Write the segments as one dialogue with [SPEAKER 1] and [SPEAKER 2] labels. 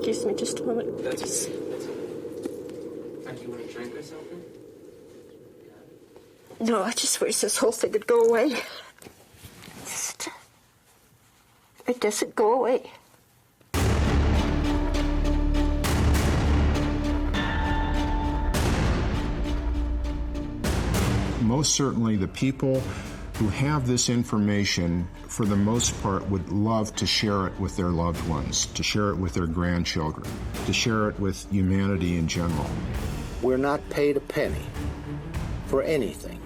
[SPEAKER 1] Excuse me just a moment.
[SPEAKER 2] That's it. And you want to drink or something?
[SPEAKER 1] No, I just wish this whole thing would go away. It doesn't go away.
[SPEAKER 3] Most certainly the people who have this information, for the most part, would love to share it with their loved ones, to share it with their grandchildren, to share it with humanity in general.
[SPEAKER 4] We're not paid a penny for anything.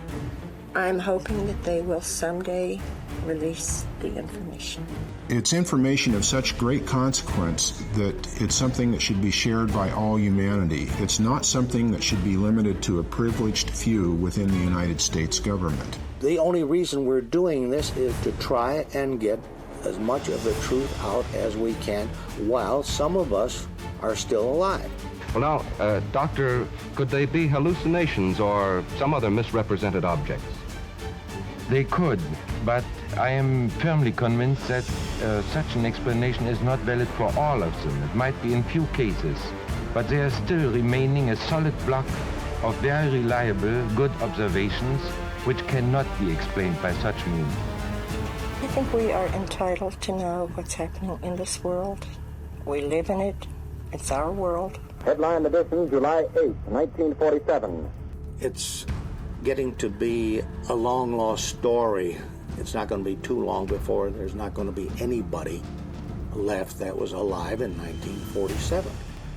[SPEAKER 1] I'm hoping that they will someday release the information.
[SPEAKER 3] It's information of such great consequence that it's something that should be shared by all humanity. It's not something that should be limited to a privileged few within the United States government.
[SPEAKER 4] The only reason we're doing this is to try and get as much of the truth out as we can while some of us are still alive.
[SPEAKER 5] Well, now, Doctor, could they be hallucinations or some other misrepresented objects?
[SPEAKER 6] They could, but I am firmly convinced that such an explanation is not valid for all of them. It might be in few cases, but there is still remaining a solid block of very reliable, good observations which cannot be explained by such means.
[SPEAKER 1] I think we are entitled to know what's happening in this world. We live in it. It's our world.
[SPEAKER 7] Headline edition, July 8, 1947.
[SPEAKER 4] It's getting to be a long-lost story. It's not going to be too long before there's not going to be anybody left that was alive in 1947.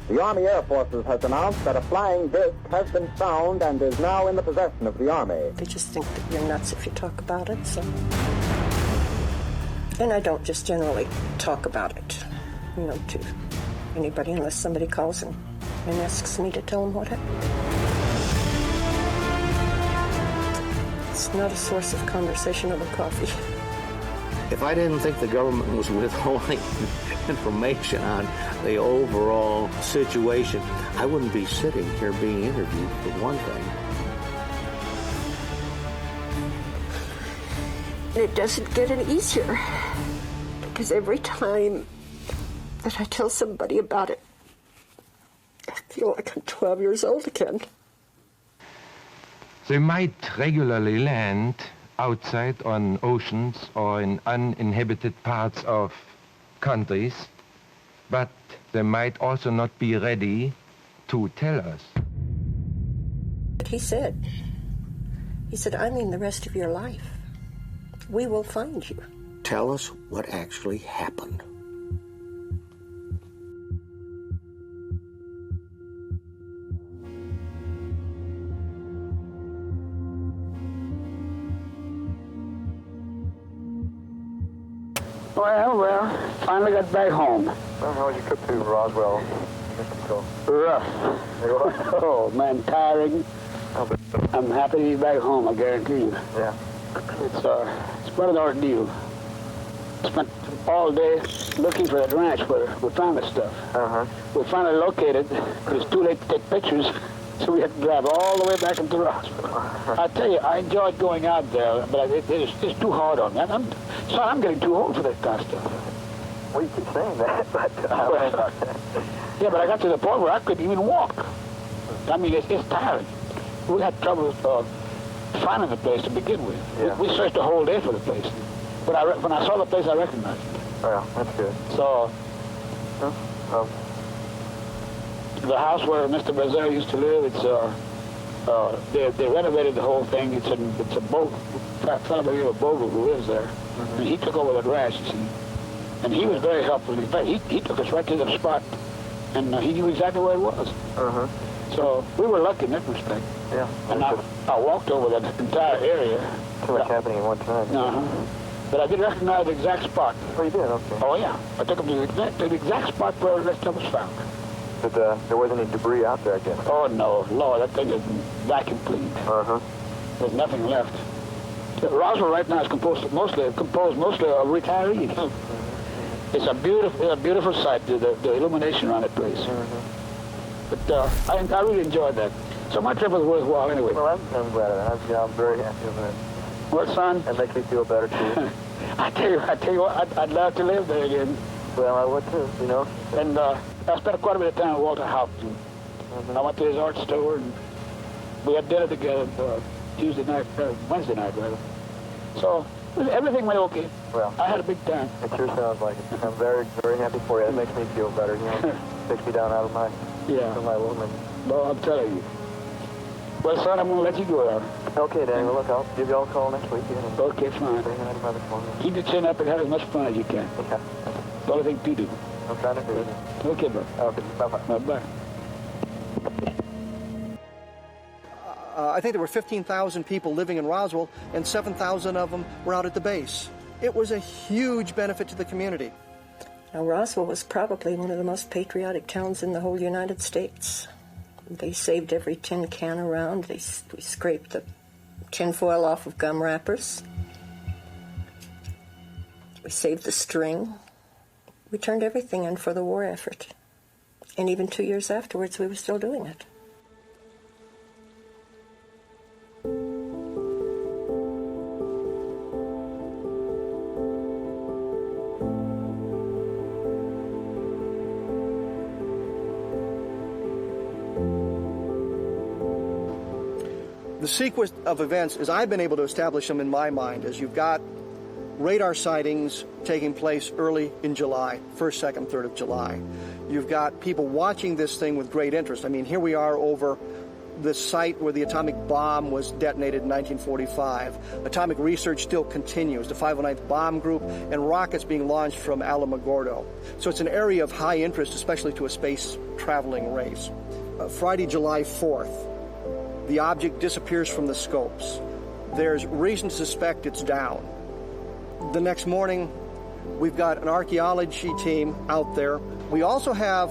[SPEAKER 7] The Army Air Forces has announced that a flying disc has been found and is now in the possession of the Army.
[SPEAKER 1] They just think that you're nuts if you talk about it, so... And I don't just generally talk about it, to anybody unless somebody calls and asks me to tell them what happened. It's not a source of conversation over coffee.
[SPEAKER 4] If I didn't think the government was withholding information on the overall situation, I wouldn't be sitting here being interviewed, for one thing.
[SPEAKER 1] It doesn't get any easier, because every time that I tell somebody about it, I feel like I'm 12 years old again.
[SPEAKER 6] They might regularly land outside on oceans or in uninhabited parts of countries, but they might also not be ready to tell us.
[SPEAKER 1] He said, I mean the rest of your life. We will find you.
[SPEAKER 4] Tell us what actually happened.
[SPEAKER 8] Well, finally got back home.
[SPEAKER 7] Well, how was your trip to Roswell, Mexico?
[SPEAKER 8] Rough. Oh, man, tiring. I'm happy to be back home, I guarantee you.
[SPEAKER 7] Yeah.
[SPEAKER 8] It's quite an ordeal. Spent all day looking for that ranch where we found the stuff.
[SPEAKER 7] Uh-huh.
[SPEAKER 8] We finally located it, but it's too late to take pictures, so we had to drive all the way back into Roswell. I tell you, I enjoyed going out there, but it's too hard on me. I'm getting too old for that kind of stuff.
[SPEAKER 7] Well, you keep saying that, but...
[SPEAKER 8] Yeah, but I got to the point where I couldn't even walk. I mean, it's tiring. We had trouble finding the place to begin with.
[SPEAKER 7] Yeah.
[SPEAKER 8] We searched the whole day for the place. But when I saw the place, I recognized it.
[SPEAKER 7] Oh, yeah, that's good.
[SPEAKER 8] So, the house where Mr. Brazil used to live, they renovated the whole thing. It's a boat, a Bogle who lives there. Mm-hmm. And he took over that ranch, you see. And he was very helpful. In fact, he took us right to the spot, and he knew exactly where it was.
[SPEAKER 7] Uh-huh.
[SPEAKER 8] So we were lucky in that respect.
[SPEAKER 7] Yeah.
[SPEAKER 8] And I walked over that entire area.
[SPEAKER 7] Too much happening at one time.
[SPEAKER 8] Uh-huh. But I did recognize the exact spot.
[SPEAKER 7] Oh, you did? Okay.
[SPEAKER 8] Oh, yeah. I took him to the exact spot where that stuff was found.
[SPEAKER 7] But there wasn't any debris out there, I guess.
[SPEAKER 8] Oh, no. Lord, that thing is vacuum cleaned.
[SPEAKER 7] Uh-huh.
[SPEAKER 8] There's nothing left. Roswell right now is composed mostly of retirees. Mm-hmm. It's a beautiful sight, the illumination around that place. Mm-hmm. But I really enjoyed that. So my trip was worthwhile anyway.
[SPEAKER 7] Well, I'm glad of that. I'm very happy with it.
[SPEAKER 8] Well, son?
[SPEAKER 7] That makes me feel better, too.
[SPEAKER 8] I tell you what, I'd love to live there again.
[SPEAKER 7] Well, I would, too,
[SPEAKER 8] And I spent quite a bit of time with Walter Hauptmann. I went to his art store, and we had dinner together Wednesday night, rather. So everything went okay.
[SPEAKER 9] Well,
[SPEAKER 8] I had a big time.
[SPEAKER 9] It sure sounds like it. I'm very, very happy for you. It makes me feel better, you know. Takes me down out of my woman.
[SPEAKER 8] Well, I'm telling you. Well, son, I'm going to let you go now.
[SPEAKER 9] Okay, Danny. Well, look, I'll give you all a call next week.
[SPEAKER 8] Okay, fine. Keep your chin up and have as much fun as you can.
[SPEAKER 9] Okay.
[SPEAKER 8] That's all I think to do.
[SPEAKER 9] I'm trying to do it.
[SPEAKER 8] Okay, bro.
[SPEAKER 9] Okay, bye-bye.
[SPEAKER 8] Bye-bye.
[SPEAKER 10] I think there were 15,000 people living in Roswell, and 7,000 of them were out at the base. It was a huge benefit to the community.
[SPEAKER 1] Now, Roswell was probably one of the most patriotic towns in the whole United States. They saved every tin can around. We scraped the tinfoil off of gum wrappers. We saved the string. We turned everything in for the war effort. And even 2 years afterwards, we were still doing it.
[SPEAKER 10] The sequence of events, as I've been able to establish them in my mind, is you've got radar sightings taking place early in July, 1st, 2nd, 3rd of July. You've got people watching this thing with great interest. I mean, here we are over the site where the atomic bomb was detonated in 1945. Atomic research still continues, the 509th Bomb Group, and rockets being launched from Alamogordo. So it's an area of high interest, especially to a space-traveling race. Friday, July 4th. The object disappears from the scopes. There's reason to suspect it's down. The next morning, we've got an archaeology team out there. We also have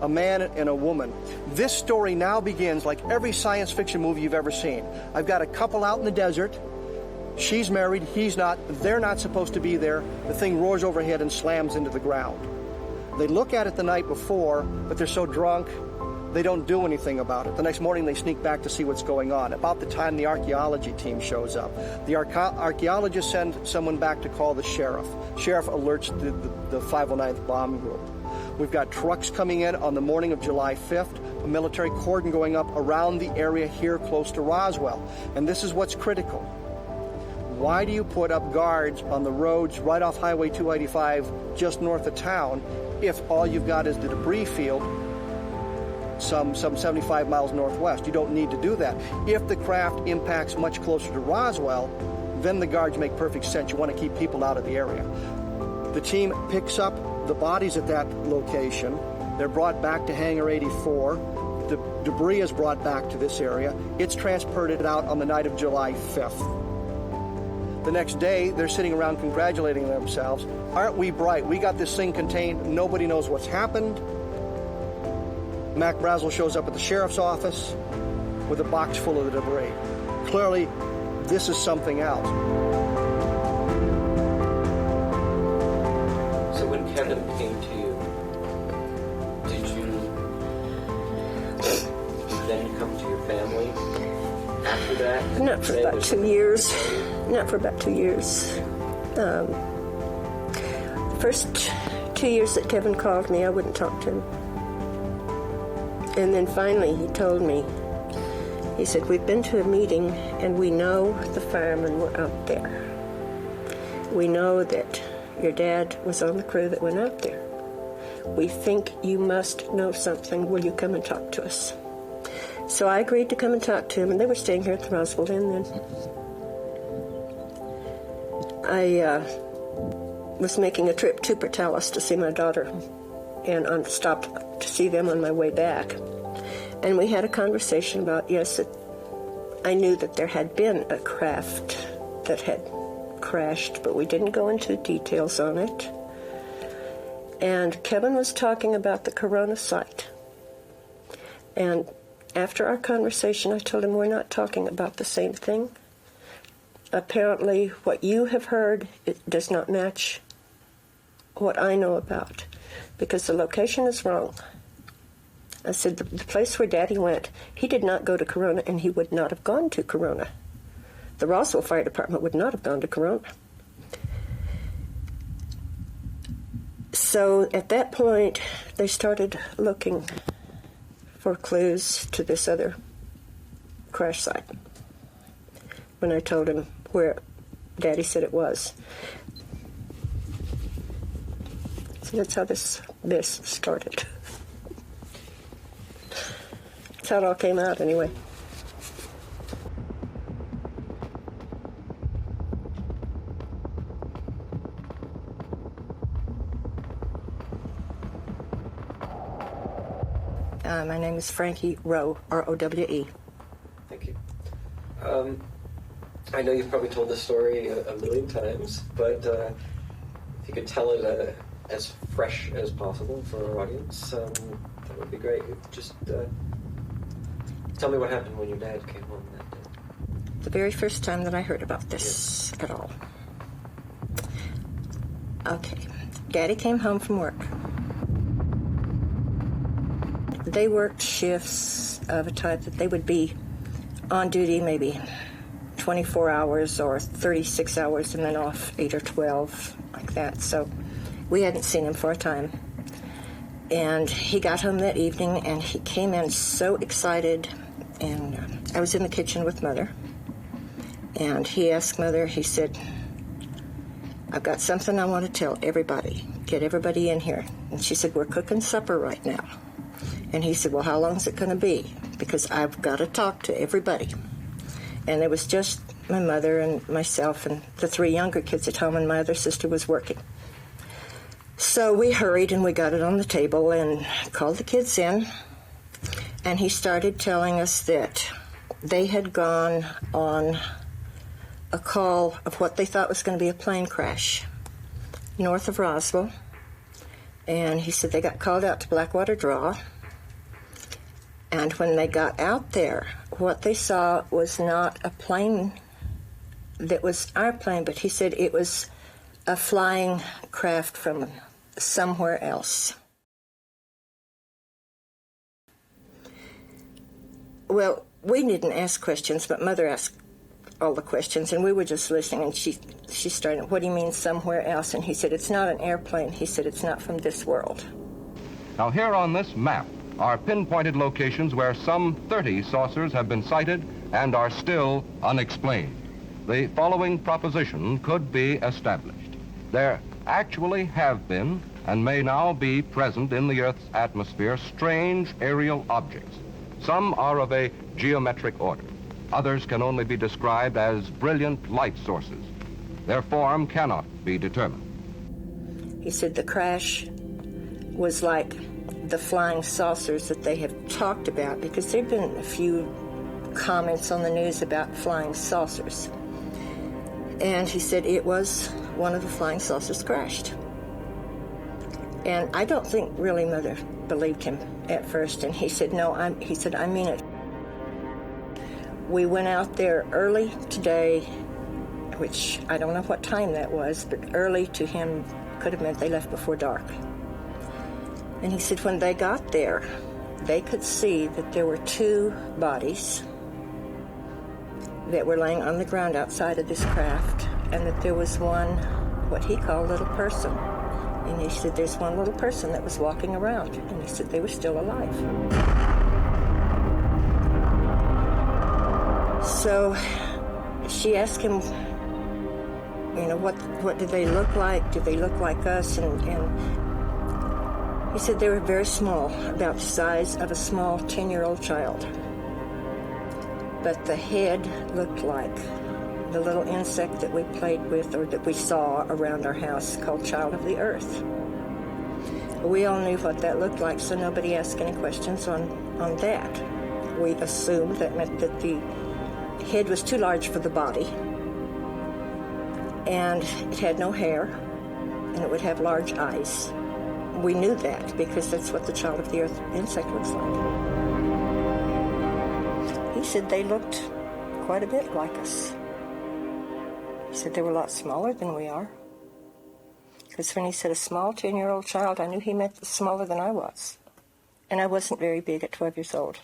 [SPEAKER 10] a man and a woman. This story now begins like every science fiction movie you've ever seen. I've got a couple out in the desert. She's married, he's not. They're not supposed to be there. The thing roars overhead and slams into the ground. They look at it the night before, but they're so drunk, they don't do anything about it. The next morning, they sneak back to see what's going on. About the time the archaeology team shows up, the archaeologists send someone back to call the sheriff. Sheriff alerts the 509th Bomb Group. We've got trucks coming in on the morning of July 5th, a military cordon going up around the area here close to Roswell. And this is what's critical. Why do you put up guards on the roads right off Highway 285 just north of town if all you've got is the debris field some 75 miles northwest? You don't need to do that. If the craft impacts much closer to Roswell, then the guards make perfect sense. You want to keep people out of the area. The team picks up the bodies at that location. They're brought back to Hangar 84. The debris is brought back to this area. It's transported out on the night of July 5th. The next day, they're sitting around congratulating themselves. Aren't we bright? We got this thing contained. Nobody knows what's happened. Mac Brazel shows up at the sheriff's office with a box full of the debris. Clearly, this is something else.
[SPEAKER 2] So when Kevin came to you, did you then come to your family after that?
[SPEAKER 1] Not for about 2 years. Not for about 2 years. First 2 years that Kevin called me, I wouldn't talk to him. And then finally he told me, he said, we've been to a meeting and we know the firemen were out there. We know that your dad was on the crew that went out there. We think you must know something. Will you come and talk to us? So I agreed to come and talk to him, and they were staying here at the Roswell Inn then. I was making a trip to Portales to see my daughter, and stopped to see them on my way back. And we had a conversation about, yes, that I knew that there had been a craft that had crashed, but we didn't go into details on it. And Kevin was talking about the Corona site. And after our conversation, I told him we're not talking about the same thing. Apparently, what you have heard, it does not match what I know about, because the location is wrong. I said, the place where Daddy went, he did not go to Corona, and he would not have gone to Corona. The Roswell Fire Department would not have gone to Corona. So at that point, they started looking for clues to this other crash site. When I told him where Daddy said it was. So that's how this started. That's how it all came out, anyway. My name is Frankie Rowe, R-O-W-E.
[SPEAKER 11] Thank you. I know you've probably told this story a million times, but if you could tell it as fresh as possible for our audience, that would be great. Just tell me what happened when your dad came home that day.
[SPEAKER 1] The very first time that I heard about this at all. Okay. Daddy came home from work. They worked shifts of a type that they would be on duty maybe 24 hours or 36 hours and then off 8 or 12, like that. So we hadn't seen him for a time. And he got home that evening and he came in so excited. And I was in the kitchen with Mother. And he asked Mother, he said, I've got something I want to tell everybody. Get everybody in here. And she said, we're cooking supper right now. And he said, well, how long is it going to be? Because I've got to talk to everybody. And it was just my mother and myself and the 3 younger kids at home, and my other sister was working. So we hurried and we got it on the table and called the kids in. And he started telling us that they had gone on a call of what they thought was going to be a plane crash north of Roswell. And he said they got called out to Blackwater Draw. And when they got out there, what they saw was not a plane that was our plane, but he said it was a flying craft from somewhere else. Well, we didn't ask questions, but Mother asked all the questions, and we were just listening, and she started, what do you mean somewhere else? And he said, it's not an airplane. He said, it's not from this world.
[SPEAKER 5] Now here on this map are pinpointed locations where some 30 saucers have been sighted and are still unexplained. The following proposition could be established. There actually have been and may now be present in the Earth's atmosphere strange aerial objects. Some are of a geometric order. Others can only be described as brilliant light sources. Their form cannot be determined.
[SPEAKER 1] He said the crash was like the flying saucers that they have talked about, because there have been a few comments on the news about flying saucers. And he said it was one of the flying saucers crashed. And I don't think really Mother believed him at first. And he said, no, I mean it. We went out there early today, which I don't know what time that was, but early to him could have meant they left before dark. And he said when they got there, they could see that there were 2 bodies that were laying on the ground outside of this craft, and that there was one, what he called little person. And he said there's one little person that was walking around, and he said they were still alive. So she asked him, you know, what did they look like? Did they look like us? And he said they were very small, about the size of a small 10-year-old child. But the head looked like the little insect that we played with or that we saw around our house called Child of the Earth. We all knew what that looked like, so nobody asked any questions on that. We assumed that meant that the head was too large for the body, and it had no hair, and it would have large eyes. We knew that because that's what the Child of the Earth insect looks like. He said they looked quite a bit like us. He said they were a lot smaller than we are. Because when he said a small 10-year-old child, I knew he meant smaller than I was. And I wasn't very big at 12 years old.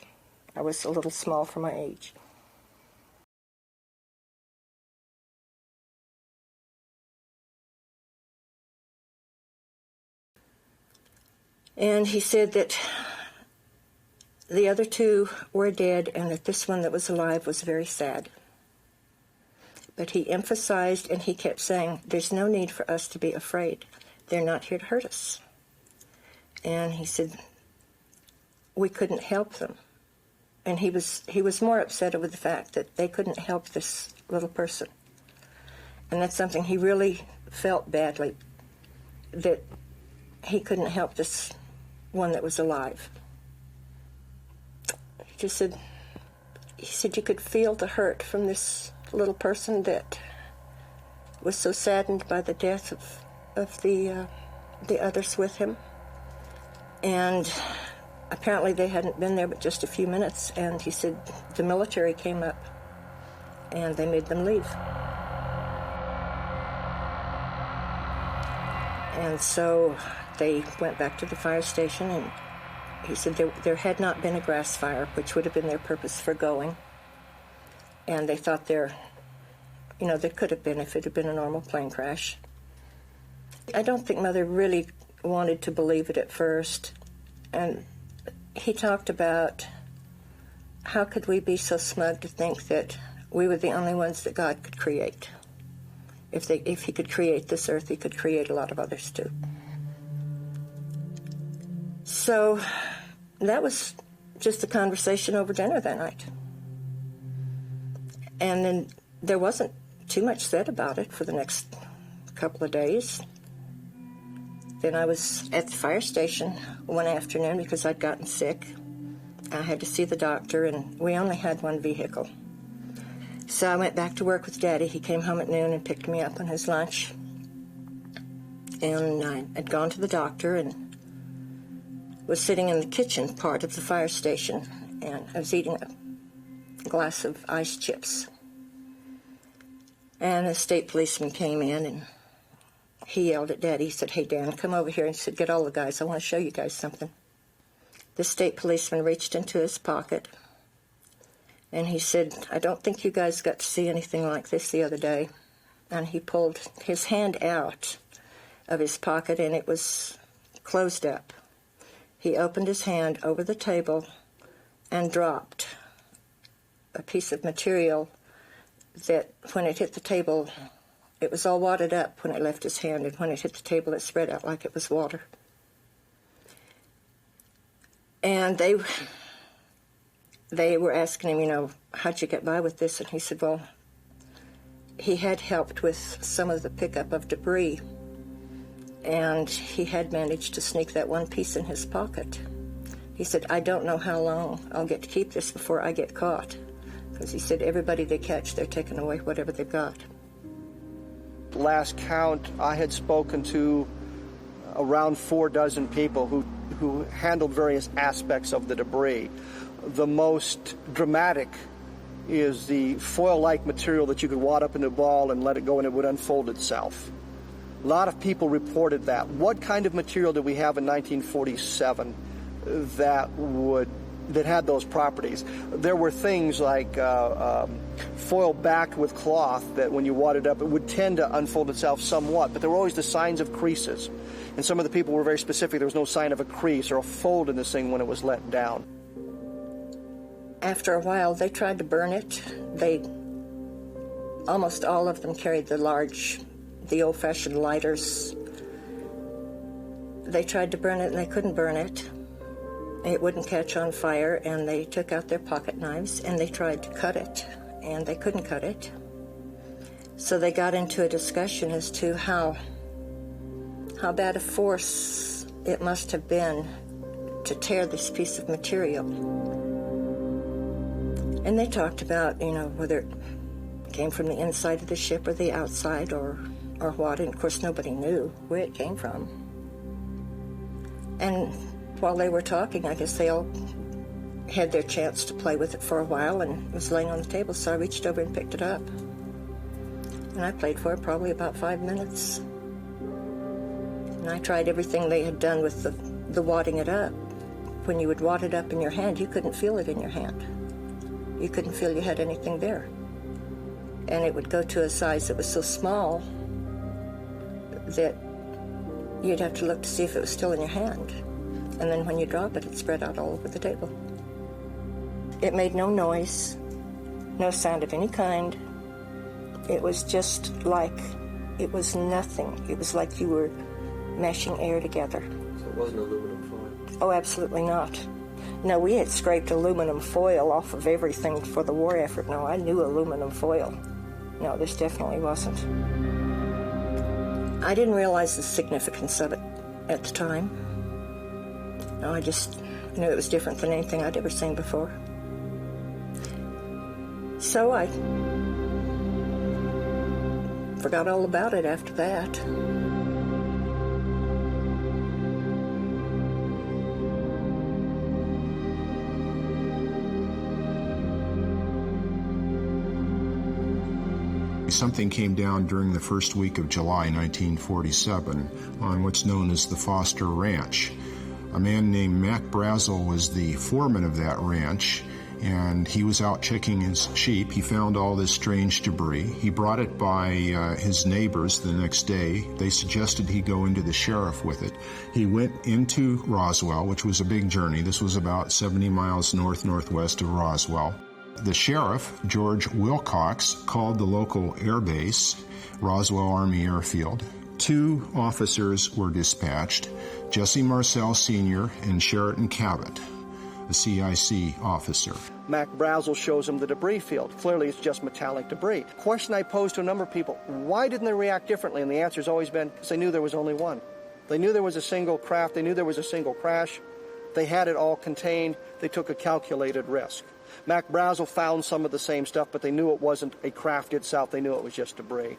[SPEAKER 1] I was a little small for my age. And he said that the other two were dead and that this one that was alive was very sad. But he emphasized and he kept saying, there's no need for us to be afraid. They're not here to hurt us. And he said, we couldn't help them. And he was more upset over the fact that they couldn't help this little person. And that's something he really felt badly, that he couldn't help this one that was alive. He said you could feel the hurt from this little person that was so saddened by the death of the others with him. And apparently they hadn't been there but just a few minutes, and he said the military came up and they made them leave. And so they went back to the fire station, and he said there had not been a grass fire, which would have been their purpose for going. And they thought there could have been if it had been a normal plane crash. I don't think Mother really wanted to believe it at first. And he talked about how could we be so smug to think that we were the only ones that God could create. If he could create this earth, he could create a lot of others too. So that was just a conversation over dinner that night. And then there wasn't too much said about it for the next couple of days. Then I was at the fire station one afternoon because I'd gotten sick. I had to see the doctor, and we only had one vehicle. So I went back to work with Daddy. He came home at noon and picked me up on his lunch. And I had gone to the doctor and was sitting in the kitchen part of the fire station, and I was eating a glass of ice chips. And a state policeman came in, and he yelled at Daddy. He said, "Hey, Dan, come over here." And he said, "Get all the guys. I want to show you guys something." The state policeman reached into his pocket, and he said, "I don't think you guys got to see anything like this the other day." And he pulled his hand out of his pocket, and it was closed up. He opened his hand over the table and dropped a piece of material that, when it hit the table, it was all wadded up when it left his hand, and when it hit the table, it spread out like it was water. And they were asking him, how'd you get by with this? And he said, well, he had helped with some of the pickup of debris, and he had managed to sneak that one piece in his pocket. He said, I don't know how long I'll get to keep this before I get caught. Because he said, everybody they catch, they're taking away whatever they've got.
[SPEAKER 10] Last count, I had spoken to around 4 dozen people who handled various aspects of the debris. The most dramatic is the foil-like material that you could wad up in a ball and let it go and it would unfold itself. A lot of people reported that. What kind of material did we have in 1947 that had those properties? There were things like foil backed with cloth that when you wadded up, it would tend to unfold itself somewhat, but there were always the signs of creases. And some of the people were very specific. There was no sign of a crease or a fold in this thing when it was let down.
[SPEAKER 1] After a while, they tried to burn it. Almost all of them carried the old-fashioned lighters. They tried to burn it, and they couldn't burn it. It wouldn't catch on fire, and they took out their pocket knives, and they tried to cut it, and they couldn't cut it. So they got into a discussion as to how bad a force it must have been to tear this piece of material. And they talked about, whether it came from the inside of the ship or the outside or what, and of course nobody knew where it came from. And while they were talking, I guess they all had their chance to play with it for a while, and it was laying on the table, so I reached over and picked it up. And I played for it probably about 5 minutes. And I tried everything they had done with the wadding it up. When you would wad it up in your hand, you couldn't feel it in your hand. You couldn't feel you had anything there. And it would go to a size that was so small that you'd have to look to see if it was still in your hand. and then when you drop it, it spread out all over the table. It made no noise, no sound of any kind. It was just like, it was nothing. It was like you were mashing air together.
[SPEAKER 11] So it wasn't aluminum foil?
[SPEAKER 1] Oh, absolutely not. No, we had scraped aluminum foil off of everything for the war effort. No, I knew aluminum foil. No, this definitely wasn't. I didn't realize the significance of it at the time. No, I just knew it was different than anything I'd ever seen before. So I forgot all about it after that.
[SPEAKER 3] Something came down during the first week of July 1947 on what's known as the Foster Ranch. A man named Mac Brazel was the foreman of that ranch, and he was out checking his sheep. He found all this strange debris. He brought it by his neighbors the next day. They suggested he go into the sheriff with it. He went into Roswell, which was a big journey. This was about 70 miles northwest of Roswell. The sheriff, George Wilcox, called the local air base, Roswell Army Airfield. 2 officers were dispatched, Jesse Marcel Sr. and Sheraton Cabot, a CIC officer.
[SPEAKER 10] Mac Brazel shows him the debris field. Clearly it's just metallic debris. Question I posed to a number of people, why didn't they react differently? And the answer's always been, because they knew there was only one. They knew there was a single craft. They knew there was a single crash. They had it all contained. They took a calculated risk. Mac Brazel found some of the same stuff, but they knew it wasn't a craft itself. They knew it was just debris.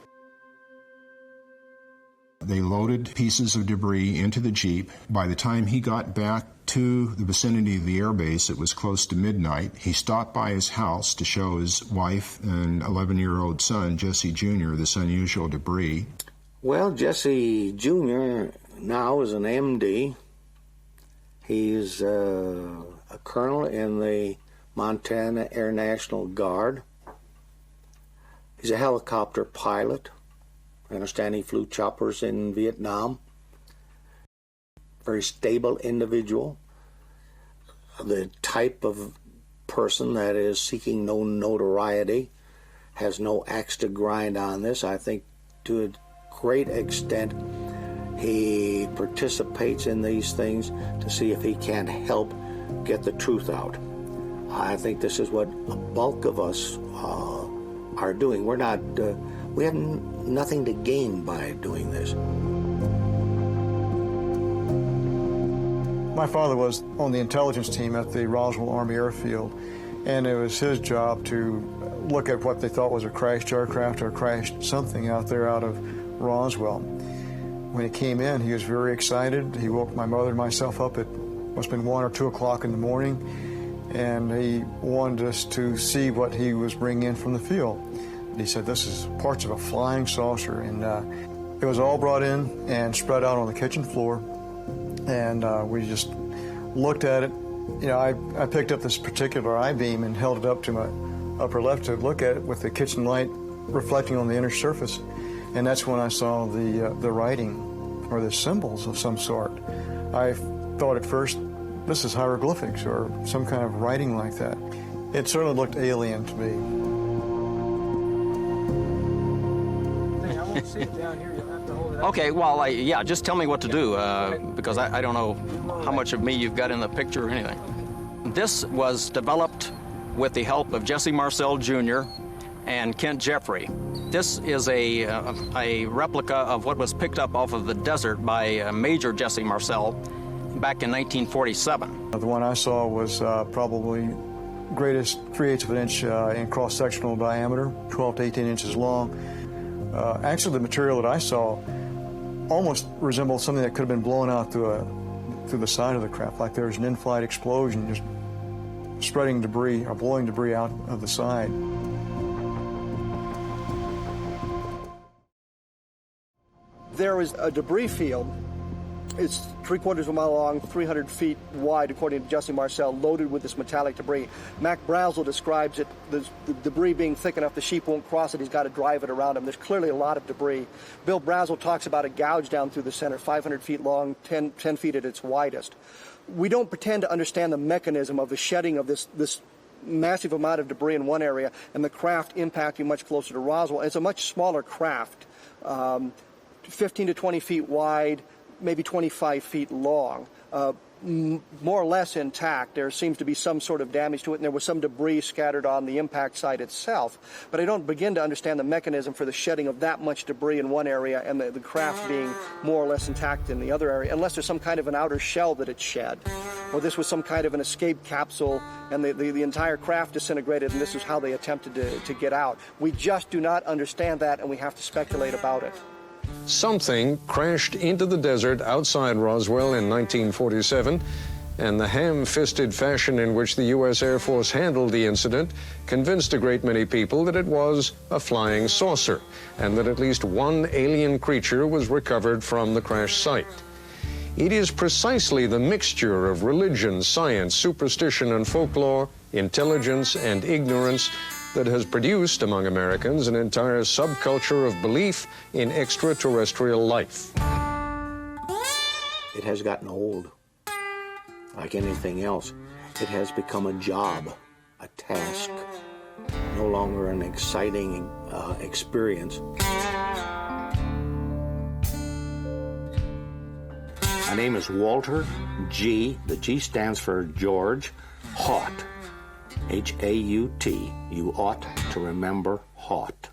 [SPEAKER 3] They loaded pieces of debris into the Jeep. By the time he got back to the vicinity of the airbase, it was close to midnight. He stopped by his house to show his wife and 11-year-old son, Jesse Jr., this unusual debris.
[SPEAKER 4] Well, Jesse Jr. now is an MD. He's a colonel in the Montana Air National Guard. He's a helicopter pilot. I understand he flew choppers in Vietnam. Very stable individual. The type of person that is seeking no notoriety, has no axe to grind on this. I think to a great extent he participates in these things to see if he can help get the truth out. I think this is what a bulk of us are doing. We're not, we have nothing to gain by doing this.
[SPEAKER 10] My father was on the intelligence team at the Roswell Army Airfield, and it was his job to look at what they thought was a crashed aircraft or crashed something out there out of Roswell. When he came in, he was very excited. He woke my mother and myself up at must have been 1 or 2 o'clock in the morning, and he wanted us to see what he was bringing in from the field. And he said, this is parts of a flying saucer, and it was all brought in and spread out on the kitchen floor, and we just looked at it. You know, I picked up this particular I-beam and held it up to my upper left to look at it with the kitchen light reflecting on the inner surface, and that's when I saw the writing or the symbols of some sort. I thought at first, this is hieroglyphics or some kind of writing like that. It certainly looked alien to me.
[SPEAKER 2] Hey, I won't see it down here. You'll have to hold it up.
[SPEAKER 12] Okay, well, yeah, just tell me what to do, because I don't know how much of me you've got in the picture or anything. This was developed with the help of Jesse Marcel Jr. and Kent Jeffrey. This is a replica of what was picked up off of the desert by Major Jesse Marcel back in 1947.
[SPEAKER 10] The one I saw was probably greatest 3/8 of an inch in cross-sectional diameter, 12 to 18 inches long. Actually, the material that I saw almost resembled something that could have been blown out through the side of the craft, like there was an in-flight explosion just spreading debris or blowing debris out of the side. There was a debris field It's 3/4 of a mile long, 300 feet wide, according to Jesse Marcel, loaded with this metallic debris. Mac Brazel describes it, the debris being thick enough the sheep won't cross it. He's got to drive it around him. There's clearly a lot of debris. Bill Brazel talks about a gouge down through the center, 500 feet long, 10 feet at its widest. We don't pretend to understand the mechanism of the shedding of this massive amount of debris in one area and the craft impacting much closer to Roswell. It's a much smaller craft, 15 to 20 feet wide, maybe 25 feet long, more or less intact. There seems to be some sort of damage to it, and there was some debris scattered on the impact site itself. But I don't begin to understand the mechanism for the shedding of that much debris in one area and the craft being more or less intact in the other area, unless there's some kind of an outer shell that it shed, or this was some kind of an escape capsule and the entire craft disintegrated, and this is how they attempted to get out. We just do not understand that, and we have to speculate about it.
[SPEAKER 13] Something crashed into the desert outside Roswell in 1947, and the ham-fisted fashion in which the U.S. Air Force handled the incident convinced a great many people that it was a flying saucer, and that at least one alien creature was recovered from the crash site. It is precisely the mixture of religion, science, superstition and folklore, intelligence and ignorance that has produced among Americans an entire subculture of belief in extraterrestrial life.
[SPEAKER 4] It has gotten old. Like anything else, it has become a job, a task, no longer an exciting experience. My name is Walter G. The G stands for George Haut. H-A-U-T. You ought to remember Haut.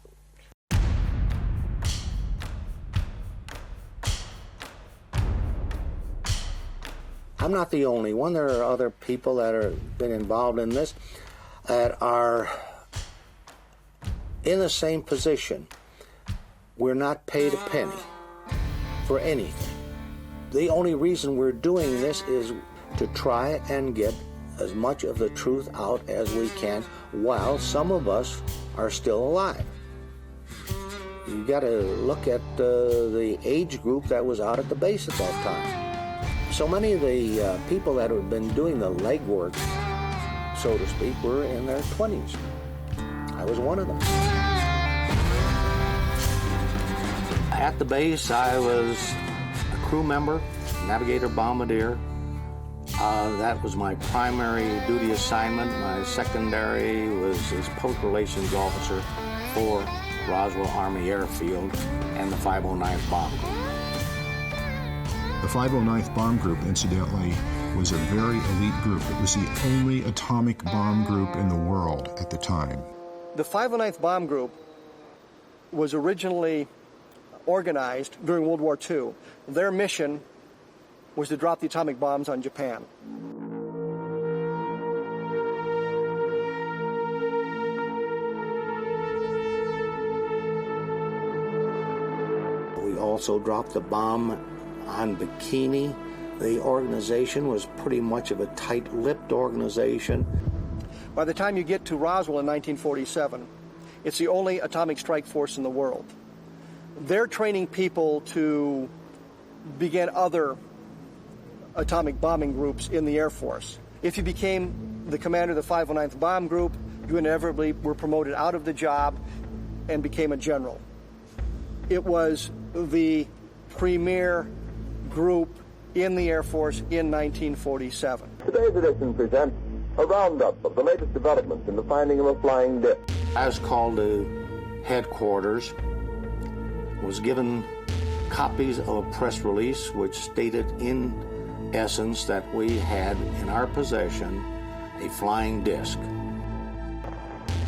[SPEAKER 4] I'm not the only one. There are other people that have been involved in this that are in the same position. We're not paid a penny for anything. The only reason we're doing this is to try and get as much of the truth out as we can while some of us are still alive. You got to look at the age group that was out at the base at that time. So many of the people that have been doing the legwork, so to speak, were in their 20s. I was one of them. At the base, I was a crew member, navigator bombardier. That was my primary duty assignment. My secondary was as public relations officer for Roswell Army Airfield and the 509th Bomb Group.
[SPEAKER 3] The 509th Bomb Group, incidentally, was a very elite group. It was the only atomic bomb group in the world at the time.
[SPEAKER 10] The 509th Bomb Group was originally organized during World War II. Their mission was to drop the atomic bombs on Japan.
[SPEAKER 4] We also dropped the bomb on Bikini. The organization was pretty much of a tight-lipped organization.
[SPEAKER 10] By the time you get to Roswell in 1947, it's the only atomic strike force in the world. They're training people to begin other atomic bombing groups in the Air Force. If you became the commander of the 509th Bomb Group, you inevitably were promoted out of the job and became a general. It was the premier group in the Air Force in 1947.
[SPEAKER 7] Today's edition presents a roundup of the latest developments in the finding of a flying disc.
[SPEAKER 4] I was called to headquarters, was given copies of a press release which stated in essence that we had in our possession a flying disc.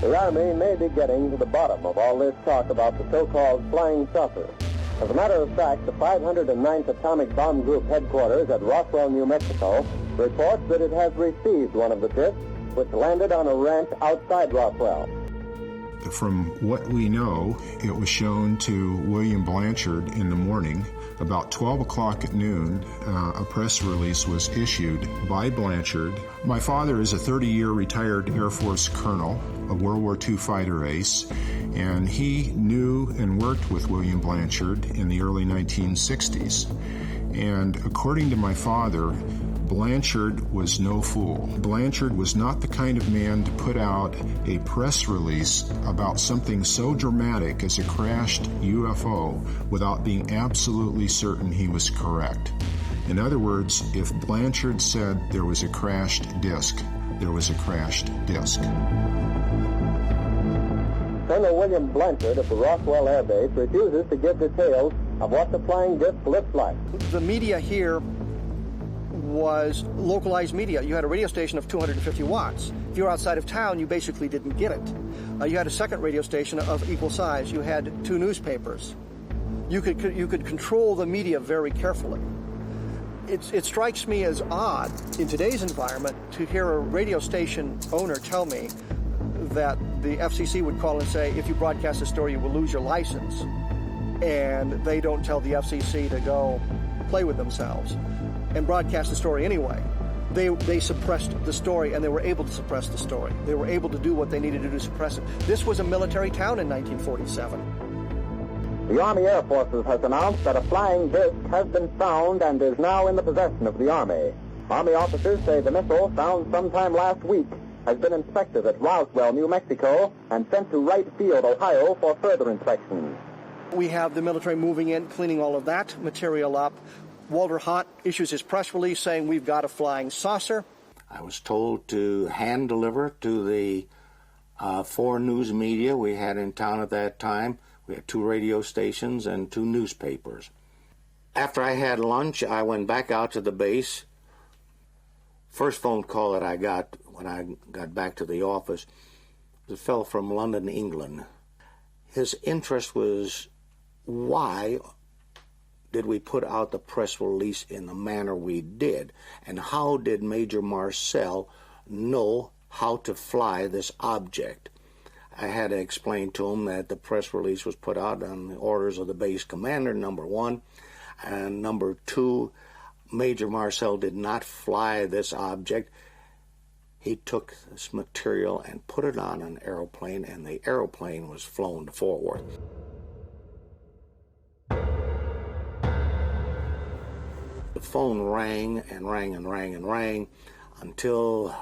[SPEAKER 7] The Army may be getting to the bottom of all this talk about the so-called flying saucer. As a matter of fact, the 509th Atomic Bomb Group headquarters at Roswell, New Mexico, reports that it has received one of the discs which landed on a ranch outside Roswell.
[SPEAKER 3] From what we know, it was shown to William Blanchard in the morning. About 12 o'clock at noon, a press release was issued by Blanchard. My father is a 30-year retired Air Force colonel, a World War II fighter ace, and he knew and worked with William Blanchard in the early 1960s. And according to my father, Blanchard was no fool. Blanchard was not the kind of man to put out a press release about something so dramatic as a crashed UFO without being absolutely certain he was correct. In other words, if Blanchard said there was a crashed disc, there was a crashed disc.
[SPEAKER 7] Colonel William Blanchard of the Roswell Air Base refuses to give details of what the flying disc looks like.
[SPEAKER 10] The media here was localized media. You had a radio station of 250 watts. If you were outside of town, you basically didn't get it. You had a second radio station of equal size. You had 2 newspapers. You could control the media very carefully. It strikes me as odd in today's environment to hear a radio station owner tell me that the FCC would call and say, if you broadcast a story, you will lose your license. And they don't tell the FCC to go play with themselves and broadcast the story anyway. They suppressed the story, and they were able to suppress the story. They were able to do what they needed to do to suppress it. This was a military town in 1947.
[SPEAKER 7] The Army Air Forces has announced that a flying disc has been found and is now in the possession of the Army. Army officers say the missile, found sometime last week, has been inspected at Roswell, New Mexico, and sent to Wright Field, Ohio, for further inspection.
[SPEAKER 10] We have the military moving in, cleaning all of that material up. Walter Haut issues his press release saying we've got a flying saucer.
[SPEAKER 4] I was told to hand deliver to the 4 news media we had in town at that time. We had 2 radio stations and 2 newspapers. After I had lunch, I went back out to the base. First phone call that I got when I got back to the office was a fellow from London, England. His interest was, why did we put out the press release in the manner we did? And how did Major Marcel know how to fly this object? I had to explain to him that the press release was put out on the orders of the base commander, number 1. And number 2, Major Marcel did not fly this object. He took this material and put it on an aeroplane, and the aeroplane was flown forward. The phone rang and rang and rang and rang until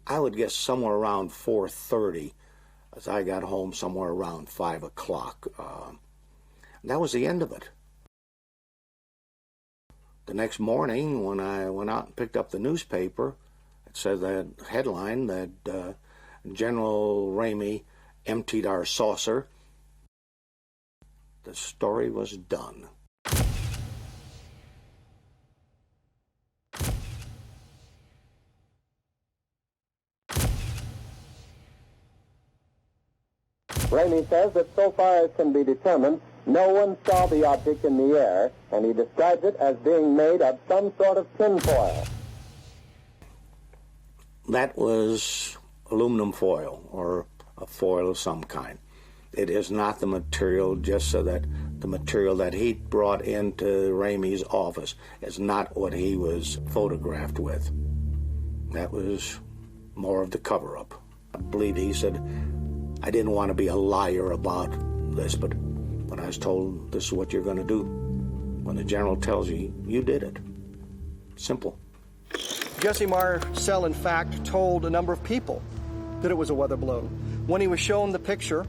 [SPEAKER 4] I would guess somewhere around 4:30, as I got home somewhere around 5 o'clock. That was the end of it. The next morning, when I went out and picked up the newspaper, it said that headline that General Ramey emptied our saucer. The story was done.
[SPEAKER 7] Ramey says that so far as can be determined, no one saw the object in the air, and he describes it as being made of some sort of tinfoil.
[SPEAKER 4] That was aluminum foil, or a foil of some kind. It is not the material, just so that the material that he brought into Ramey's office is not what he was photographed with. That was more of the cover-up. I believe he said, I didn't want to be a liar about this, but when I was told this is what you're going to do, when the general tells you, you did it. Simple.
[SPEAKER 10] Jesse Marcel, in fact, told a number of people that it was a weather balloon. When he was shown the picture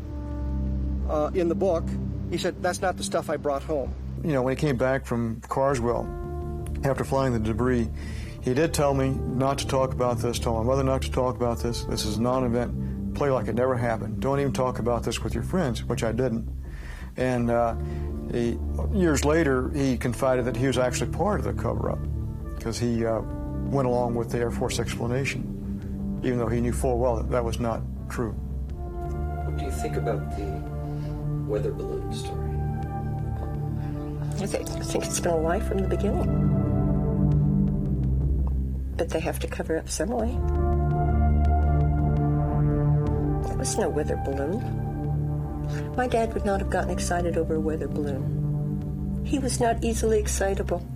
[SPEAKER 10] in the book, he said, that's not the stuff I brought home.
[SPEAKER 14] You know, when he came back from Carswell, after flying the debris, he did tell me not to talk about this, told my mother not to talk about this. This is a non-event. Play like it never happened. Don't even talk about this with your friends, which I didn't. And years later, he confided that he was actually part of the cover-up because he went along with the Air Force explanation, even though he knew full well that that was not true.
[SPEAKER 11] What do you think about the weather balloon story?
[SPEAKER 1] I think it's been a lie from the beginning. But they have to cover up some way. There was no weather balloon. My dad would not have gotten excited over a weather balloon. He was not easily excitable.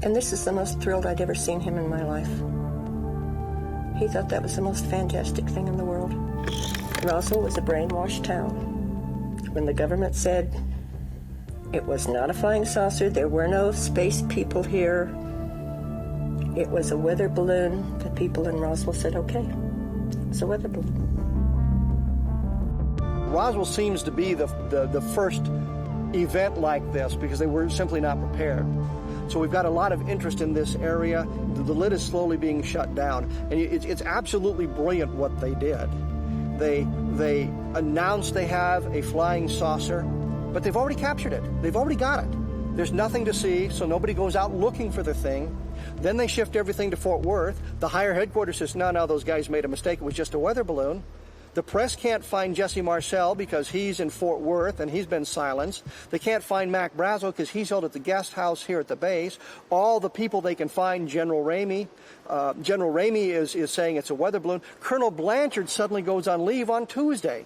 [SPEAKER 1] And this is the most thrilled I'd ever seen him in my life. He thought that was the most fantastic thing in the world. Roswell was a brainwashed town. When the government said, It was not a flying saucer. There were no space people here. It was a weather balloon. The people in Roswell said, okay, it's a weather balloon.
[SPEAKER 10] Roswell seems to be the first event like this because they were simply not prepared. So we've got a lot of interest in this area. The lid is slowly being shut down. And it's absolutely brilliant what they did. They announced they have a flying saucer, but they've already captured it. They've already got it. There's nothing to see, so nobody goes out looking for the thing. Then they shift everything to Fort Worth. The higher headquarters says, no, those guys made a mistake. It was just a weather balloon. The press can't find Jesse Marcel because he's in Fort Worth and he's been silenced. They can't find Mac Brazel because he's held at the guest house here at the base. All the people they can find, General Ramey. General Ramey is saying it's a weather balloon. Colonel Blanchard suddenly goes on leave on Tuesday.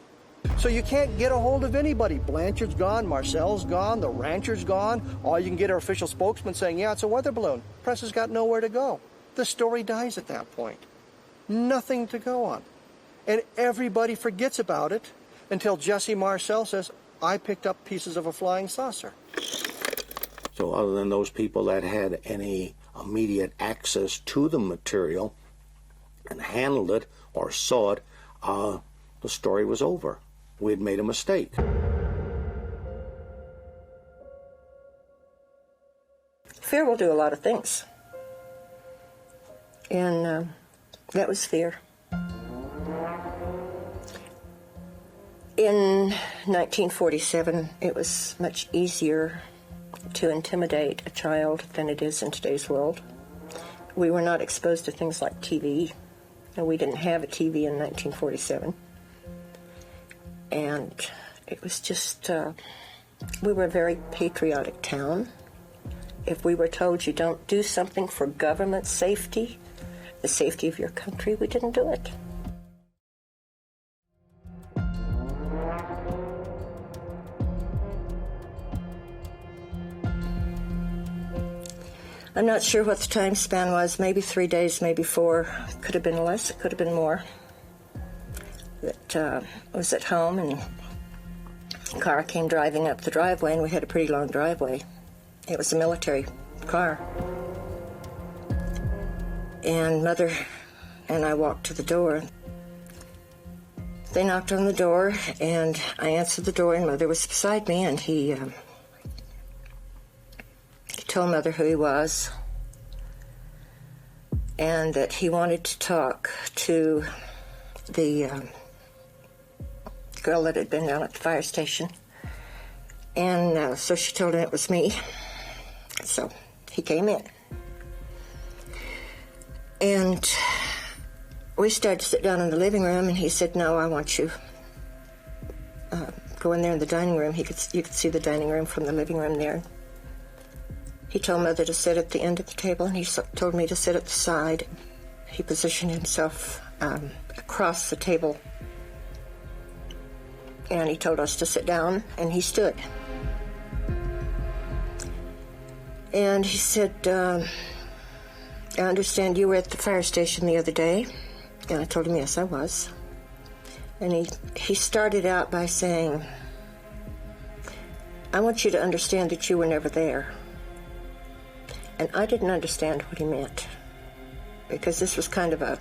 [SPEAKER 10] So you can't get a hold of anybody. Blanchard's gone, Marcel's gone, the rancher's gone. All you can get are official spokesmen saying, yeah, it's a weather balloon. Press has got nowhere to go. The story dies at that point. Nothing to go on. And everybody forgets about it until Jesse Marcel says, I picked up pieces of a flying saucer.
[SPEAKER 4] So other than those people that had any immediate access to the material and handled it or saw it, the story was over. We had made a mistake.
[SPEAKER 1] Fear will do a lot of things. And that was fear. In 1947, it was much easier to intimidate a child than it is in today's world. We were not exposed to things like TV. And we didn't have a TV in 1947. And it was just, we were a very patriotic town. If we were told you don't do something for government safety, the safety of your country, we didn't do it. I'm not sure what the time span was, maybe 3 days, maybe 4. Could have been less, it could have been more. That I was at home and a car came driving up the driveway, and we had a pretty long driveway. It was a military car. And Mother and I walked to the door. They knocked on the door, and I answered the door, and Mother was beside me, and he told Mother who he was and that he wanted to talk to the girl that had been down at the fire station. And so she told him it was me. So he came in. And we started to sit down in the living room, and he said, no, I want you go in there in the dining room. You could see the dining room from the living room there. He told Mother to sit at the end of the table, and he told me to sit at the side. He positioned himself across the table, and he told us to sit down, and he stood. And he said, I understand you were at the fire station the other day. And I told him, yes, I was. And he started out by saying, I want you to understand that you were never there. And I didn't understand what he meant, because this was kind of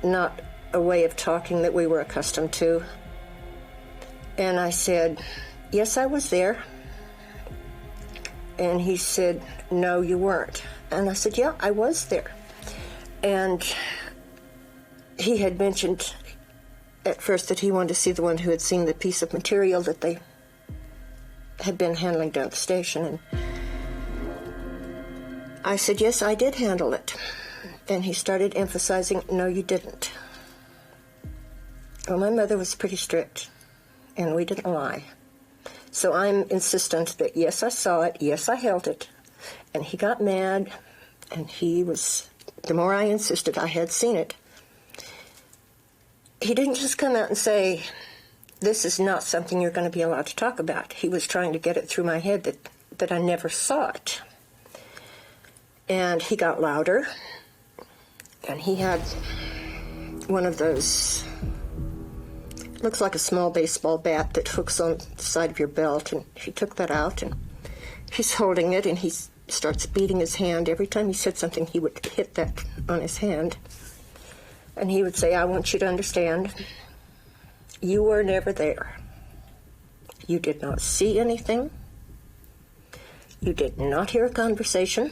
[SPEAKER 1] not a way of talking that we were accustomed to. And I said, yes, I was there. And he said, no, you weren't. And I said, yeah, I was there. And he had mentioned at first that he wanted to see the one who had seen the piece of material that they had been handling down at the station. And I said, yes, I did handle it. And he started emphasizing, no, you didn't. Well, my mother was pretty strict, and we didn't lie. So I'm insistent that, yes, I saw it, yes, I held it. And he got mad, and the more I insisted I had seen it, he didn't just come out and say, this is not something you're going to be allowed to talk about. He was trying to get it through my head that I never saw it. And he got louder, and he had one of those looks like a small baseball bat that hooks on the side of your belt, and she took that out, and he's holding it, and he starts beating his hand. Every time he said something, he would hit that on his hand, and he would say, I want you to understand, you were never there. You did not see anything. You did not hear a conversation.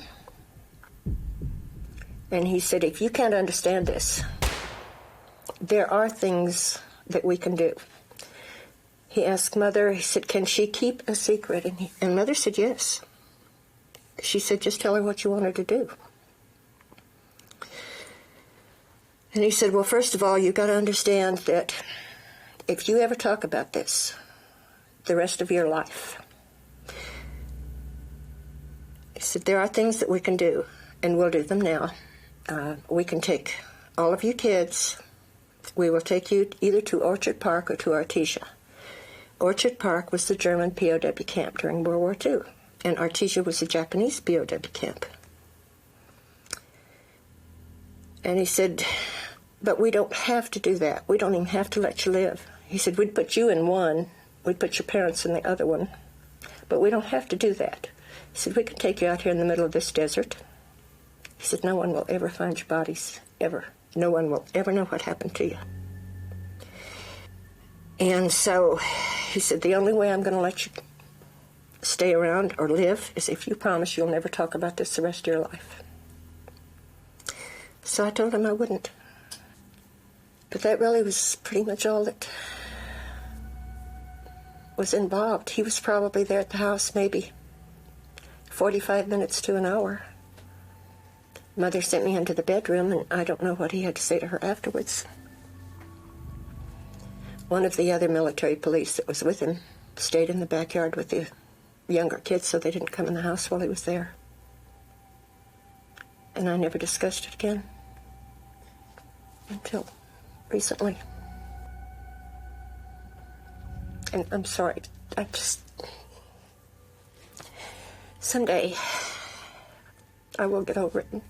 [SPEAKER 1] And he said, if you can't understand this, there are things that we can do. He asked Mother, he said, can she keep a secret? And Mother said, yes. She said, just tell her what you want her to do. And he said, well, first of all, you've got to understand that if you ever talk about this the rest of your life, he said, there are things that we can do, and we'll do them now. We can take all of you kids. We will take you either to Orchard Park or to Artesia. Orchard Park was the German POW camp during World War II, and Artesia was the Japanese POW camp. And he said, but we don't have to do that. We don't even have to let you live. He said, we'd put you in one, we'd put your parents in the other one, but we don't have to do that. He said, we can take you out here in the middle of this desert. He said, no one will ever find your bodies, ever. No one will ever know what happened to you. And so he said, the only way I'm going to let you stay around or live is if you promise you'll never talk about this the rest of your life. So I told him I wouldn't. But that really was pretty much all that was involved. He was probably there at the house maybe 45 minutes to an hour. Mother sent me into the bedroom, and I don't know what he had to say to her afterwards. One of the other military police that was with him stayed in the backyard with the younger kids so they didn't come in the house while he was there. And I never discussed it again until recently. And I'm sorry, I just... Someday I will get over it, and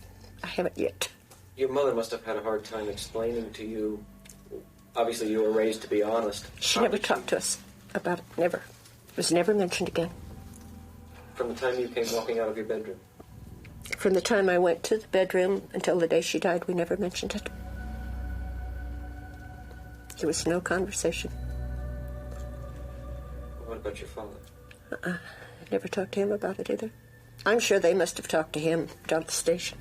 [SPEAKER 1] I haven't yet.
[SPEAKER 11] Your mother must have had a hard time explaining to you. Obviously, you were raised to be honest.
[SPEAKER 1] She never talked to us about it, never. It was never mentioned again.
[SPEAKER 11] From the time you came walking out of your bedroom?
[SPEAKER 1] From the time I went to the bedroom until the day she died, we never mentioned it. There was no conversation.
[SPEAKER 11] What about your father?
[SPEAKER 1] I never talked to him about it either. I'm sure they must have talked to him down at the station.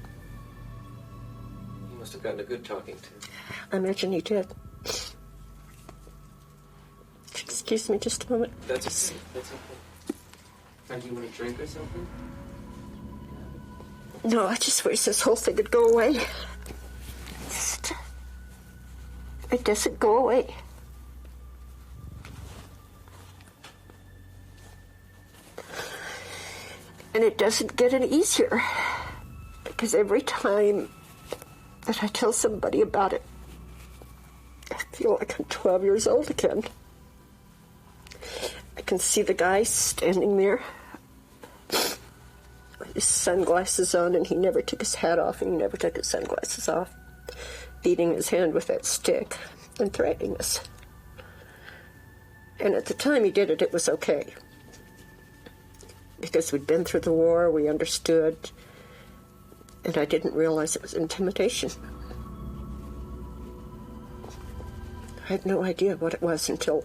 [SPEAKER 11] You must have gotten a good talking to.
[SPEAKER 1] I imagine he did. Excuse me just a moment.
[SPEAKER 11] That's okay. That's okay. And you want a drink or something?
[SPEAKER 1] No, I just wish this whole thing would go away. It doesn't go away. And it doesn't get any easier, because every time that I tell somebody about it, I feel like I'm 12 years old again. I can see the guy standing there with his sunglasses on, and he never took his hat off, and he never took his sunglasses off, beating his hand with that stick and threatening us. And at the time he did it, it was okay. Because we'd been through the war, we understood, and I didn't realize it was intimidation. I had no idea what it was until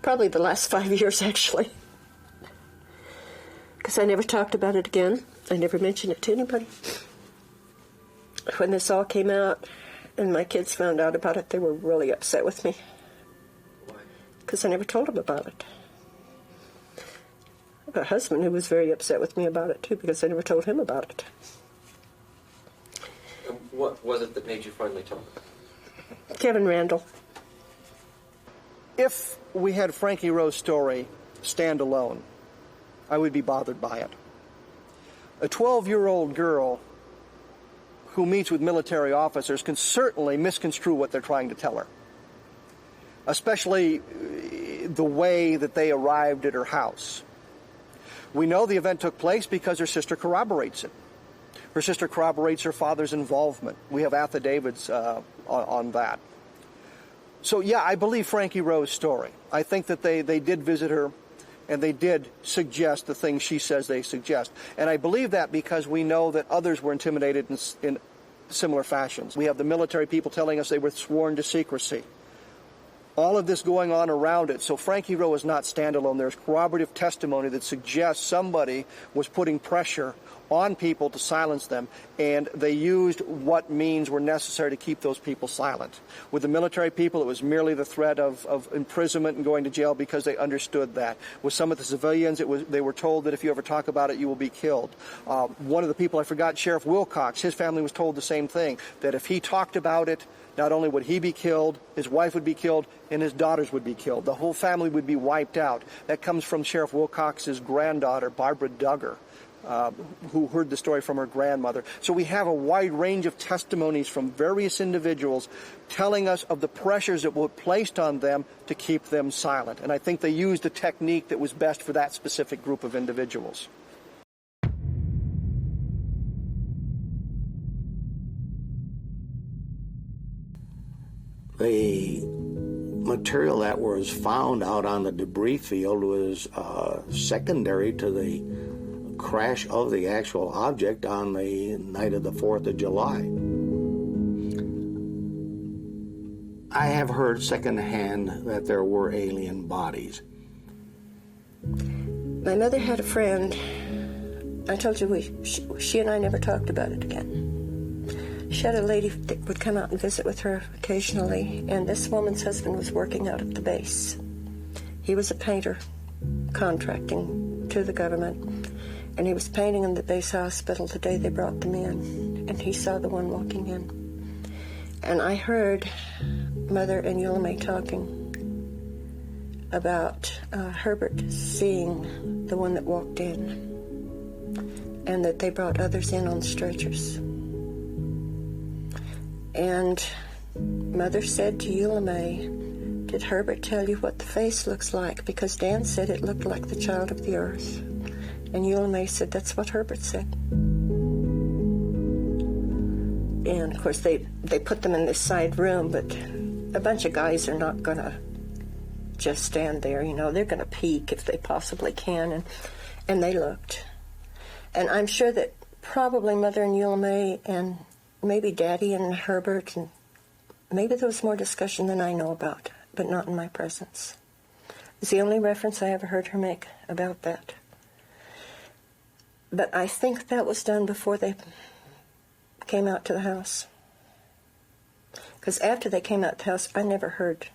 [SPEAKER 1] probably the last 5 years, actually. Because I never talked about it again. I never mentioned it to anybody. When this all came out and my kids found out about it, they were really upset with me.
[SPEAKER 11] Why?
[SPEAKER 1] Because I never told them about it. I have a husband who was very upset with me about it, too, because I never told him about it.
[SPEAKER 11] What was it that made you finally talk?
[SPEAKER 1] Kevin Randall.
[SPEAKER 10] If we had Frankie Rowe's story stand alone, I would be bothered by it. A 12-year-old girl who meets with military officers can certainly misconstrue what they're trying to tell her, especially the way that they arrived at her house. We know the event took place because her sister corroborates it. Her sister corroborates her father's involvement. We have affidavits on that. So, yeah, I believe Frankie Rowe's story. I think that they did visit her, and they did suggest the things she says they suggest. And I believe that because we know that others were intimidated in similar fashions. We have the military people telling us they were sworn to secrecy. All of this going on around it. So Frankie Rowe is not standalone. There's corroborative testimony that suggests somebody was putting pressure on people to silence them, and they used what means were necessary to keep those people silent. With the military people, it was merely the threat of imprisonment and going to jail because they understood that. With some of the civilians, they were told that if you ever talk about it, you will be killed. One of the people I forgot, Sheriff Wilcox, his family was told the same thing, that if he talked about it, not only would he be killed, his wife would be killed, and his daughters would be killed. The whole family would be wiped out. That comes from Sheriff Wilcox's granddaughter, Barbara Duggar, who heard the story from her grandmother. So we have a wide range of testimonies from various individuals telling us of the pressures that were placed on them to keep them silent. And I think they used a technique that was best for that specific group of individuals.
[SPEAKER 4] The material that was found out on the debris field was secondary to the crash of the actual object on the night of the 4th of July. I have heard secondhand that there were alien bodies.
[SPEAKER 1] My mother had a friend. I told you she and I never talked about it again. She had a lady that would come out and visit with her occasionally, and this woman's husband was working out at the base. He was a painter, contracting to the government, and he was painting in the base hospital the day they brought them in, and he saw the one walking in. And I heard Mother and Eula talking about Herbert seeing the one that walked in, and that they brought others in on stretchers. And Mother said to Eula May, "Did Herbert tell you what the face looks like? Because Dan said it looked like the child of the earth." And Eula May said, "That's what Herbert said." And of course they put them in this side room, but a bunch of guys are not going to just stand there, you know. They're going to peek if they possibly can, and they looked. And I'm sure that probably Mother and Eula May and maybe Daddy and Herbert, and maybe there was more discussion than I know about, but not in my presence. It's the only reference I ever heard her make about that. But I think that was done before they came out to the house. Because after they came out to the house, I never heard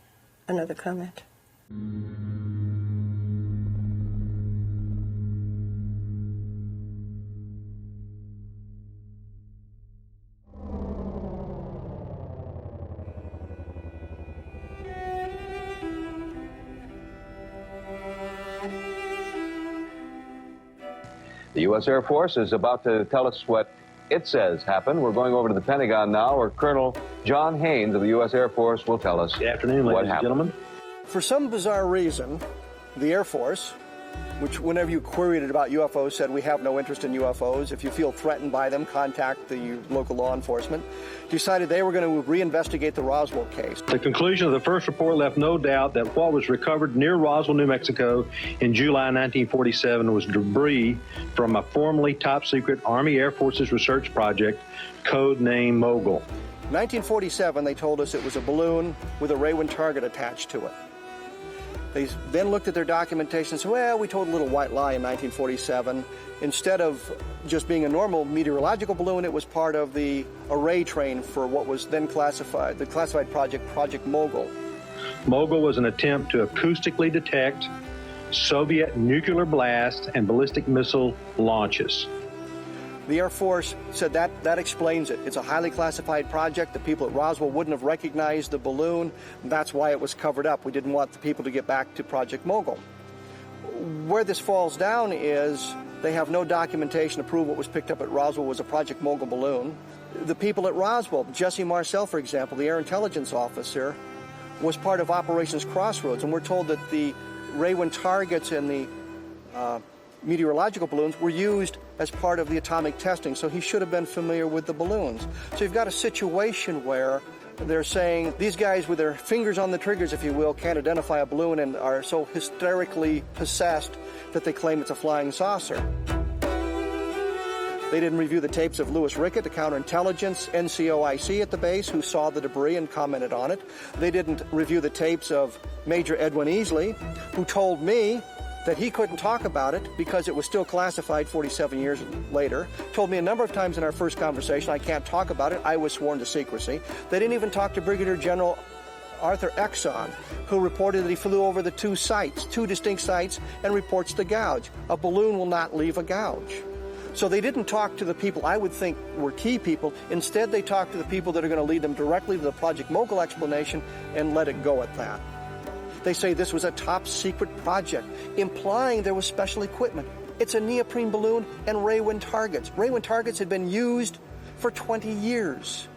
[SPEAKER 1] another comment.
[SPEAKER 15] The U.S. Air Force is about to tell us what it says happened. We're going over to the Pentagon now, where Colonel John Haynes of the U.S. Air Force will tell us.
[SPEAKER 16] Good afternoon, ladies and gentlemen.
[SPEAKER 10] For some bizarre reason, the Air Force, which whenever you queried it about UFOs, said we have no interest in UFOs. If you feel threatened by them, contact the local law enforcement, decided they were going to reinvestigate the Roswell case.
[SPEAKER 16] The conclusion of the first report left no doubt that what was recovered near Roswell, New Mexico in July 1947 was debris from a formerly top-secret Army Air Forces research project, codenamed Mogul.
[SPEAKER 10] In 1947, they told us it was a balloon with a Ray 1 target attached to it. They then looked at their documentation and said, well, we told a little white lie in 1947. Instead of just being a normal meteorological balloon, it was part of the array train for what was then classified, the classified project, Project Mogul.
[SPEAKER 16] Mogul was an attempt to acoustically detect Soviet nuclear blast and ballistic missile launches.
[SPEAKER 10] The Air Force said that explains it. It's a highly classified project. The people at Roswell wouldn't have recognized the balloon. That's why it was covered up. We didn't want the people to get back to Project Mogul. Where this falls down is they have no documentation to prove what was picked up at Roswell was a Project Mogul balloon. The people at Roswell, Jesse Marcel, for example, the air intelligence officer, was part of Operations Crossroads, and we're told that the Ray 1 targets and the meteorological balloons were used as part of the atomic testing, so he should have been familiar with the balloons. So you've got a situation where they're saying these guys with their fingers on the triggers, if you will, can't identify a balloon and are so hysterically possessed that they claim it's a flying saucer. They didn't review the tapes of Louis Rickett, the counterintelligence NCOIC at the base, who saw the debris and commented on it. They didn't review the tapes of Major Edwin Easley, who told me that he couldn't talk about it because it was still classified 47 years later. Told me a number of times in our first conversation, I can't talk about it. I was sworn to secrecy. They didn't even talk to Brigadier General Arthur Exon, who reported that he flew over the two distinct sites, and reports the gouge. A balloon will not leave a gouge. So they didn't talk to the people I would think were key people. Instead, they talked to the people that are going to lead them directly to the Project Mogul explanation and let it go at that. They say this was a top-secret project, implying there was special equipment. It's a neoprene balloon and Raywind targets. Raywind targets had been used for 20 years.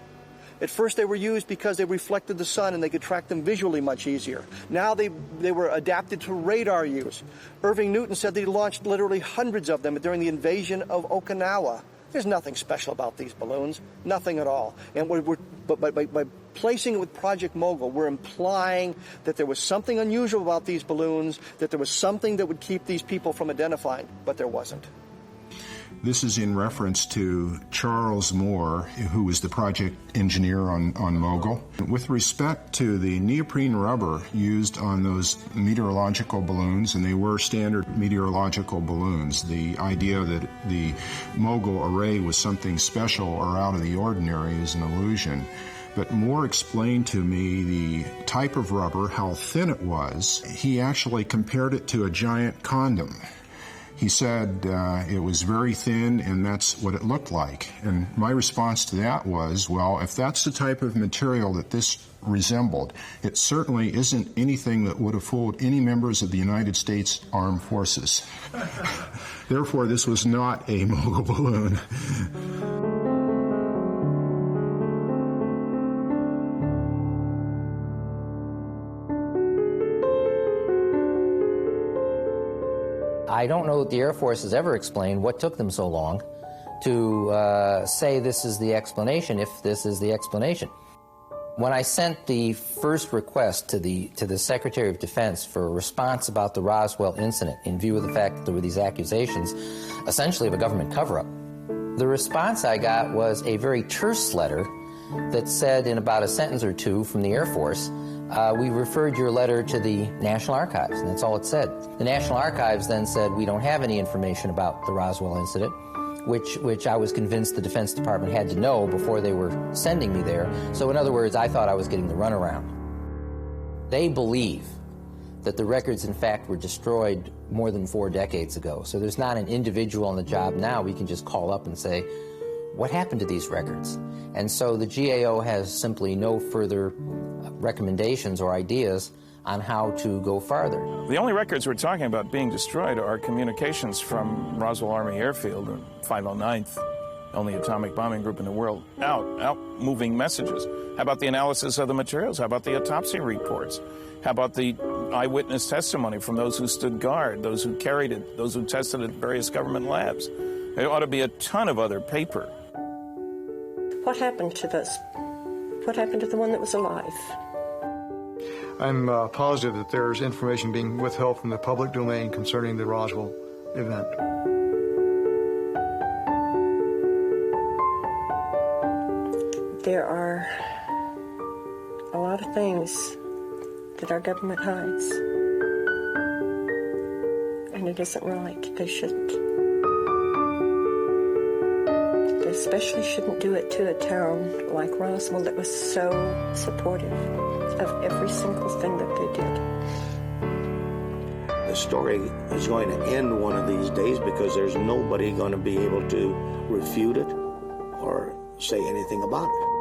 [SPEAKER 10] At first, they were used because they reflected the sun and they could track them visually much easier. Now they were adapted to radar use. Irving Newton said that he launched literally hundreds of them during the invasion of Okinawa. There's nothing special about these balloons, nothing at all. And by placing it with Project Mogul, we're implying that there was something unusual about these balloons, that there was something that would keep these people from identifying, but there wasn't.
[SPEAKER 3] This is in reference to Charles Moore, who was the project engineer on Mogul. With respect to the neoprene rubber used on those meteorological balloons, and they were standard meteorological balloons, the idea that the Mogul array was something special or out of the ordinary is an illusion. But Moore explained to me the type of rubber, how thin it was. He actually compared it to a giant condom. He said it was very thin, and that's what it looked like. And my response to that was, well, if that's the type of material that this resembled, it certainly isn't anything that would have fooled any members of the United States Armed Forces. Therefore, this was not a Mogul balloon.
[SPEAKER 17] I don't know that the Air Force has ever explained what took them so long to say this is the explanation, if this is the explanation. When I sent the first request to the Secretary of Defense for a response about the Roswell incident in view of the fact that there were these accusations, essentially of a government cover-up, the response I got was a very terse letter that said in about a sentence or two from the Air Force, we referred your letter to the National Archives, and that's all it said. The National Archives then said, we don't have any information about the Roswell incident, which I was convinced the Defense Department had to know before they were sending me there. So in other words, I thought I was getting the runaround. They believe that the records, in fact, were destroyed more than 4 decades ago. So there's not an individual on the job now we can just call up and say, what happened to these records? And so the GAO has simply no further recommendations or ideas on how to go farther.
[SPEAKER 18] The only records we're talking about being destroyed are communications from Roswell Army Airfield, 509th, only atomic bombing group in the world, out moving messages. How about the analysis of the materials? How about the autopsy reports? How about the eyewitness testimony from those who stood guard, those who carried it, those who tested at various government labs? There ought to be a ton of other paper.
[SPEAKER 1] What happened to this? What happened to the one that was alive?
[SPEAKER 14] I'm positive that there's information being withheld from the public domain concerning the Roswell event.
[SPEAKER 1] There are a lot of things that our government hides. And it isn't right. They shouldn't. They especially shouldn't do it to a town like Roswell that was so supportive of every single thing that they did.
[SPEAKER 4] The story is going to end one of these days because there's nobody going to be able to refute it or say anything about it.